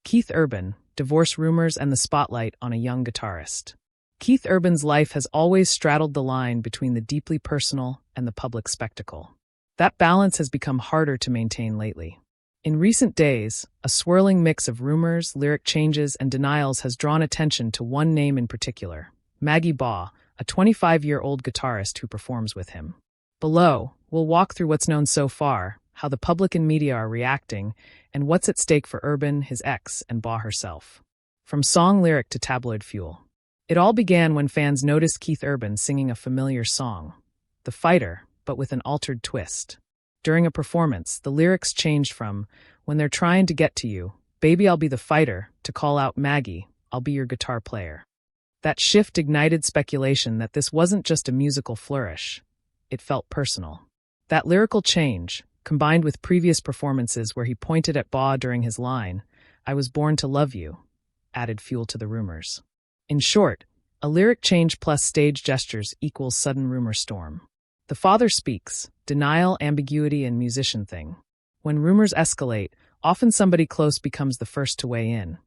Keith Urban, divorce rumors and the spotlight on a young guitarist. Keith Urban's life has always straddled the line between the deeply personal and the public spectacle. That balance has become harder to maintain lately. In recent days, a swirling mix of rumors, lyric changes, and denials has drawn attention to one name in particular, Maggie Baugh, a 25-year-old guitarist who performs with him. Below, we'll walk through what's known so far, how the public and media are reacting, and what's at stake for Urban, his ex, and Baugh herself. From song lyric to tabloid fuel. It all began when fans noticed Keith Urban singing a familiar song, The Fighter, but with an altered twist. During a performance, the lyrics changed from, "When they're trying to get to you, baby I'll be the fighter," to call out, "Maggie, I'll be your guitar player." That shift ignited speculation that this wasn't just a musical flourish. It felt personal. That lyrical change, combined with previous performances where he pointed at Baugh during his line, "I was born to love you," added fuel to the rumors. In short, a lyric change plus stage gestures equals sudden rumor storm. The father speaks, denial, ambiguity, and musician thing. When rumors escalate, often somebody close becomes the first to weigh in.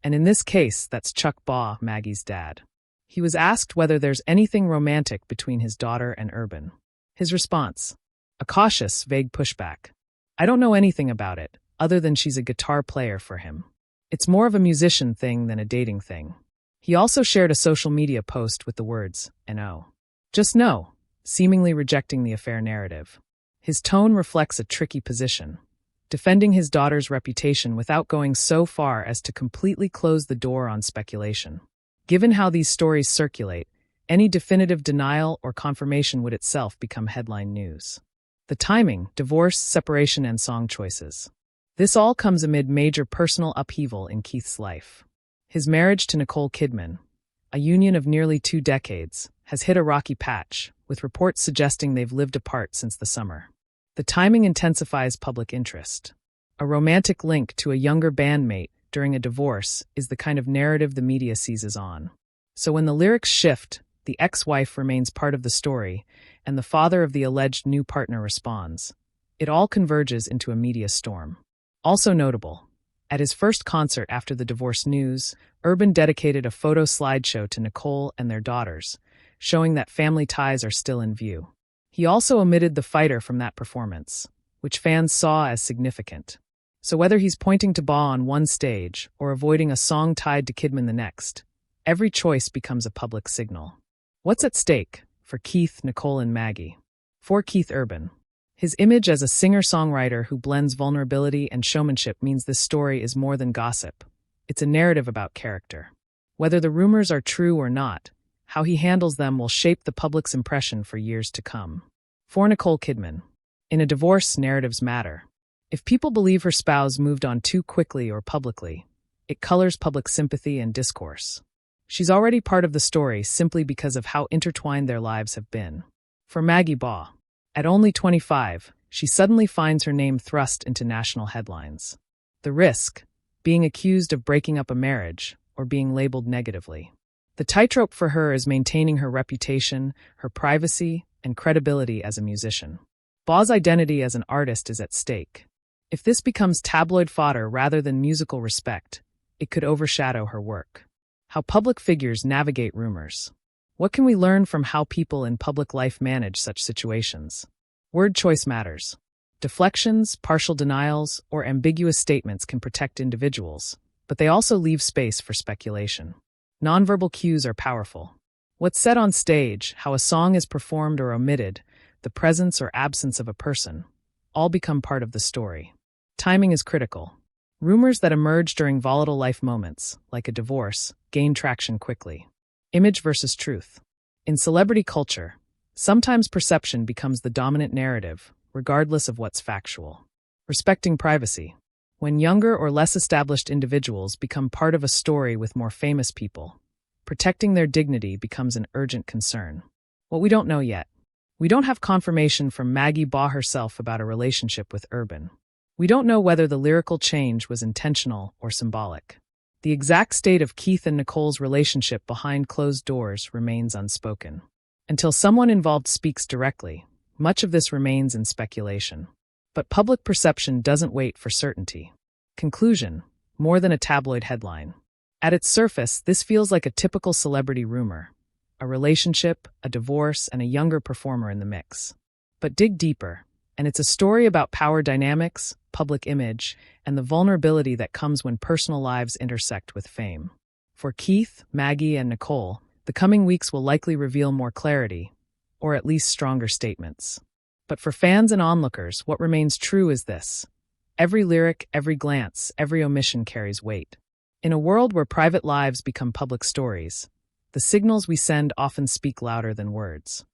And in this case, that's Chuck Baugh, Maggie's dad. He was asked whether there's anything romantic between his daughter and Urban. His response: a cautious, vague pushback. "I don't know anything about it, other than she's a guitar player for him. It's more of a musician thing than a dating thing." He also shared a social media post with the words, "N.O. Just no," seemingly rejecting the affair narrative. His tone reflects a tricky position, defending his daughter's reputation without going so far as to completely close the door on speculation. Given how these stories circulate, any definitive denial or confirmation would itself become headline news. The timing, divorce, separation, and song choices. This all comes amid major personal upheaval in Keith's life. His marriage to Nicole Kidman, a union of nearly 2 decades, has hit a rocky patch, with reports suggesting they've lived apart since the summer. The timing intensifies public interest. A romantic link to a younger bandmate during a divorce is the kind of narrative the media seizes on. So when the lyrics shift, the ex-wife remains part of the story, and the father of the alleged new partner responds. It all converges into a media storm. Also notable, at his first concert after the divorce news, Urban dedicated a photo slideshow to Nicole and their daughters, showing that family ties are still in view. He also omitted The Fighter from that performance, which fans saw as significant. So whether he's pointing to Baugh on one stage or avoiding a song tied to Kidman the next, every choice becomes a public signal. What's at stake for Keith, Nicole, and Maggie? For Keith Urban, his image as a singer-songwriter who blends vulnerability and showmanship means this story is more than gossip. It's a narrative about character. Whether the rumors are true or not, how he handles them will shape the public's impression for years to come. For Nicole Kidman, in a divorce, narratives matter. If people believe her spouse moved on too quickly or publicly, it colors public sympathy and discourse. She's already part of the story simply because of how intertwined their lives have been. For Maggie Baugh, at only 25, she suddenly finds her name thrust into national headlines. The risk: being accused of breaking up a marriage or being labeled negatively. The tightrope for her is maintaining her reputation, her privacy, and credibility as a musician. Baugh's identity as an artist is at stake. If this becomes tabloid fodder rather than musical respect, it could overshadow her work. How public figures navigate rumors. What can we learn from how people in public life manage such situations? Word choice matters. Deflections, partial denials, or ambiguous statements can protect individuals, but they also leave space for speculation. Nonverbal cues are powerful. What's said on stage, how a song is performed or omitted, the presence or absence of a person, all become part of the story. Timing is critical. Rumors that emerge during volatile life moments, like a divorce, gain traction quickly. Image versus truth. In celebrity culture, sometimes perception becomes the dominant narrative, regardless of what's factual. Respecting privacy. When younger or less established individuals become part of a story with more famous people, protecting their dignity becomes an urgent concern. What we don't know yet. We don't have confirmation from Maggie Baugh herself about a relationship with Urban. We don't know whether the lyrical change was intentional or symbolic. The exact state of Keith and Nicole's relationship behind closed doors remains unspoken. Until someone involved speaks directly, much of this remains in speculation. But public perception doesn't wait for certainty. Conclusion: more than a tabloid headline. At its surface, this feels like a typical celebrity rumor, a relationship, a divorce, and a younger performer in the mix. But dig deeper, and it's a story about power dynamics, public image, and the vulnerability that comes when personal lives intersect with fame. For Keith, Maggie, and Nicole, the coming weeks will likely reveal more clarity, or at least stronger statements. But for fans and onlookers, what remains true is this: every lyric, every glance, every omission carries weight. In a world where private lives become public stories, the signals we send often speak louder than words.